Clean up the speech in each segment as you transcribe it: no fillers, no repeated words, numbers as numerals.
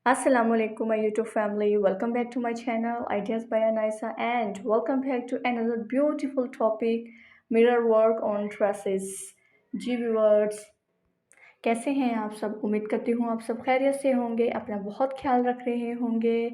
Assalamualaikum my YouTube family, welcome back to my channel Ideas by Anaisa and welcome back to another beautiful topic mirror work on dresses। Ji viewers, कैसे हैं आप सब? उम्मीद करती हूँ आप सब खैरियत से होंगे, अपना बहुत ख्याल रख रहे होंगे।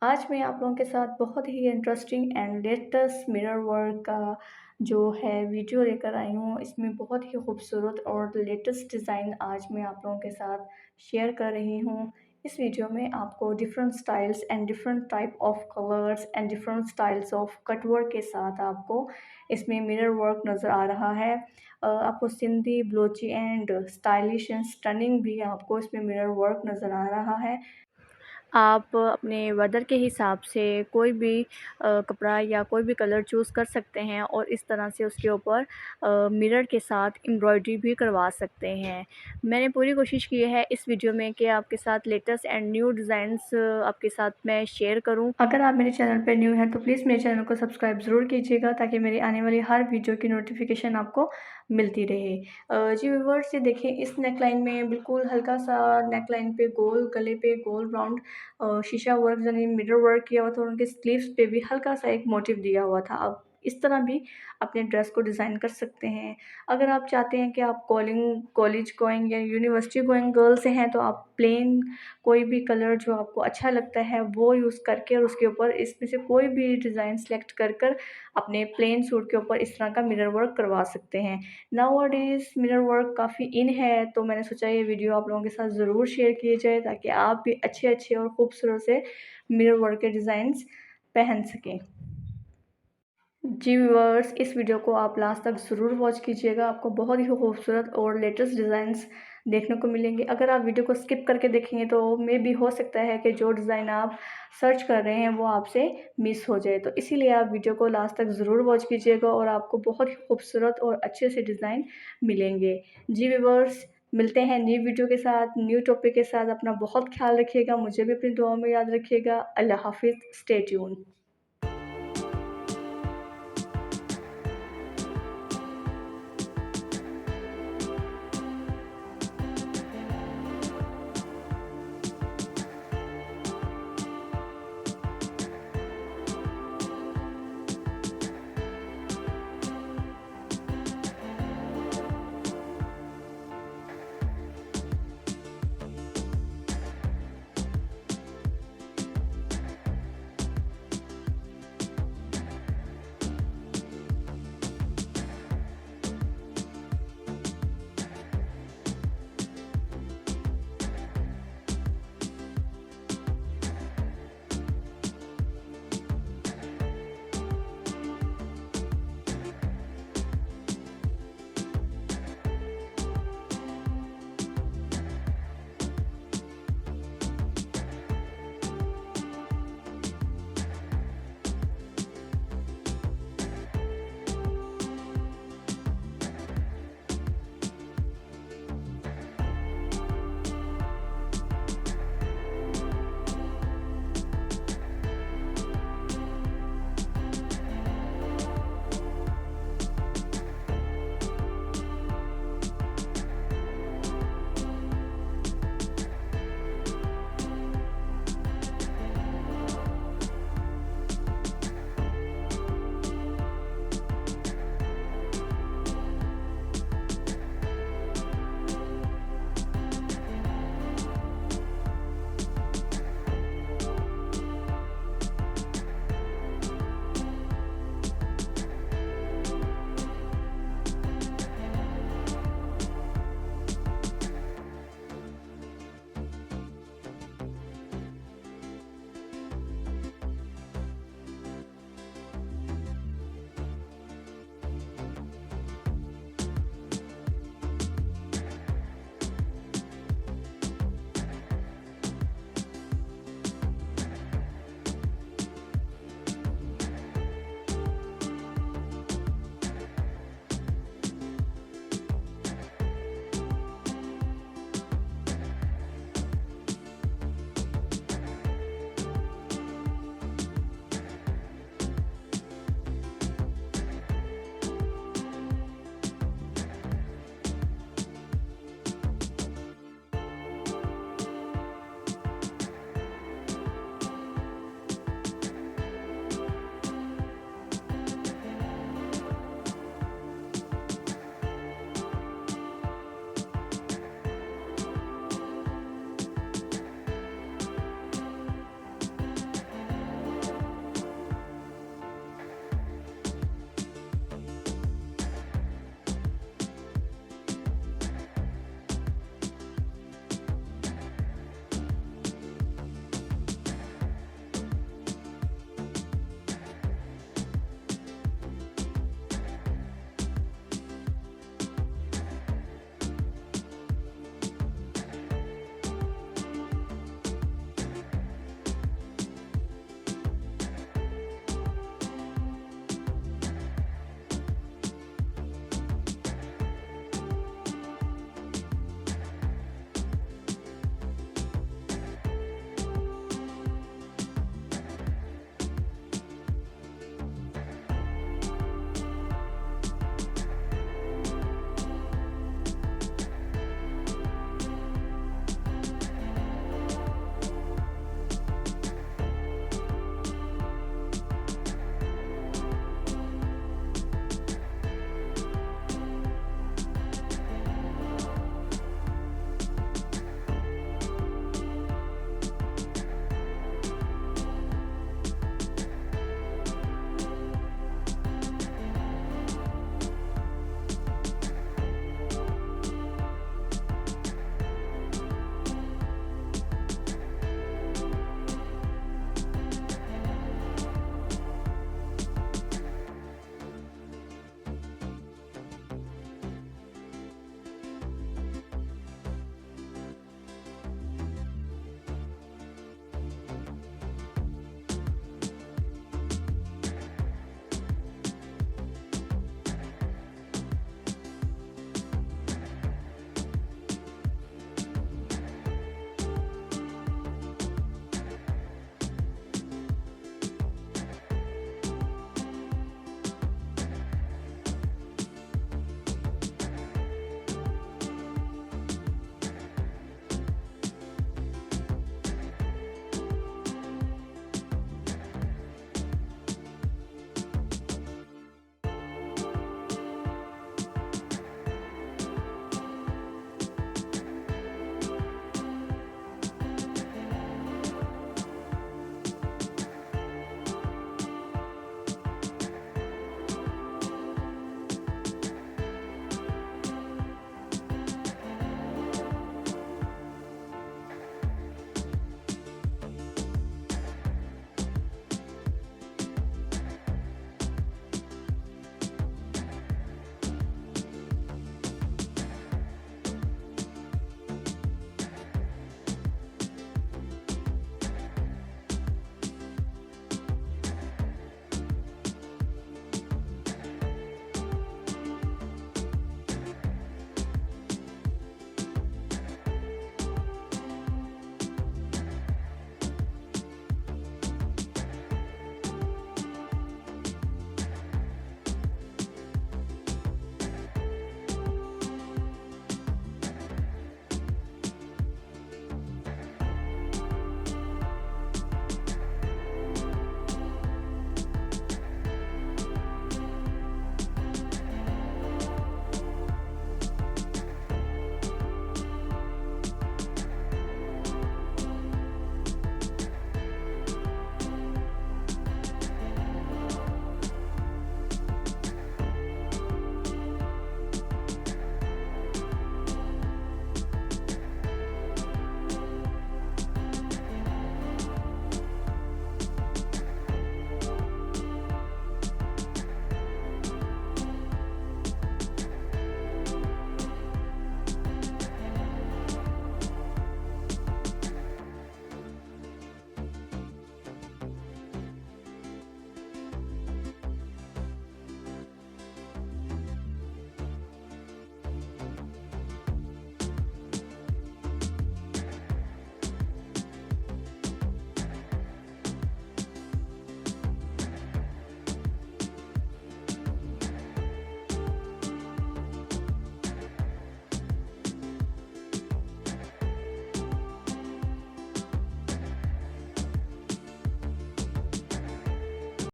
आज मैं आप लोगों के साथ बहुत ही interesting and latest mirror work का जो है वीडियो लेकर आई हूँ। इसमें बहुत ही खूबसूरत और लेटेस्ट डिज़ाइन आज मैं आप लोगों के साथ शेयर कर रही हूँ। इस वीडियो में आपको different styles and different type of colours and different styles of cutwork के साथ आपको इसमें मिरर वर्क नज़र आ रहा है। आपको Sindhi Balochi and stylish and stunning भी आपको इसमें मिरर वर्क नज़र आ रहा है। आप अपने वेदर के हिसाब से कोई भी कपड़ा या कोई भी कलर चूज़ कर सकते हैं और इस तरह से उसके ऊपर मिरर के साथ एम्ब्रॉयडरी भी करवा सकते हैं। मैंने पूरी कोशिश की है इस वीडियो में कि आपके साथ लेटेस्ट एंड न्यू डिज़ाइंस आपके साथ मैं शेयर करूं। अगर आप मेरे चैनल पर न्यू हैं तो प्लीज़ मेरे चैनल को सब्सक्राइब ज़रूर कीजिएगा ताकि मेरी आने वाली हर वीडियो की नोटिफिकेशन आपको मिलती रहे। जी व्यूअर्स, ये देखिए इस नेकलाइन में बिल्कुल हल्का सा नेकलाइन पे गोल, गले पे गोल राउंड शीशा वर्क यानी मिरर वर्क किया हुआ था और उनके स्लीव्स पे भी हल्का सा एक मोटिव दिया हुआ था। आप इस तरह भी अपने ड्रेस को डिज़ाइन कर सकते हैं। अगर आप चाहते हैं कि आप कॉलेज गोइंग या यूनिवर्सिटी गोइंग गर्ल से हैं तो आप प्लेन कोई भी कलर जो आपको अच्छा लगता है वो यूज़ करके और उसके ऊपर इसमें से कोई भी डिज़ाइन सेलेक्ट कर अपने प्लेन सूट के ऊपर इस तरह का मिरर वर्क करवा सकते हैं। नाउअडेज़ मिरर वर्क काफ़ी इन है, तो मैंने सोचा ये वीडियो आप लोगों के साथ ज़रूर शेयर किए जाए ताकि आप भी अच्छे-अच्छे और खूबसूरत से मिरर वर्क के डिज़ाइंस पहन सकें। जी व्यूअर्स, इस वीडियो को आप लास्ट तक ज़रूर वॉच कीजिएगा, आपको बहुत ही खूबसूरत और लेटेस्ट डिज़ाइंस देखने को मिलेंगे। अगर आप वीडियो को स्किप करके देखेंगे तो मे बी हो सकता है कि जो डिज़ाइन आप सर्च कर रहे हैं वो आपसे मिस हो जाए, तो इसीलिए आप वीडियो को लास्ट तक ज़रूर वॉच कीजिएगा और आपको बहुत ही खूबसूरत और अच्छे से डिज़ाइन मिलेंगे। जी व्यूअर्स, मिलते हैं न्यू वीडियो के साथ, न्यू टॉपिक के साथ। अपना बहुत ख्याल रखिएगा, मुझे भी अपनी दुआओं में याद रखिएगा। अल्लाह हाफिज़, स्टे ट्यून्ड।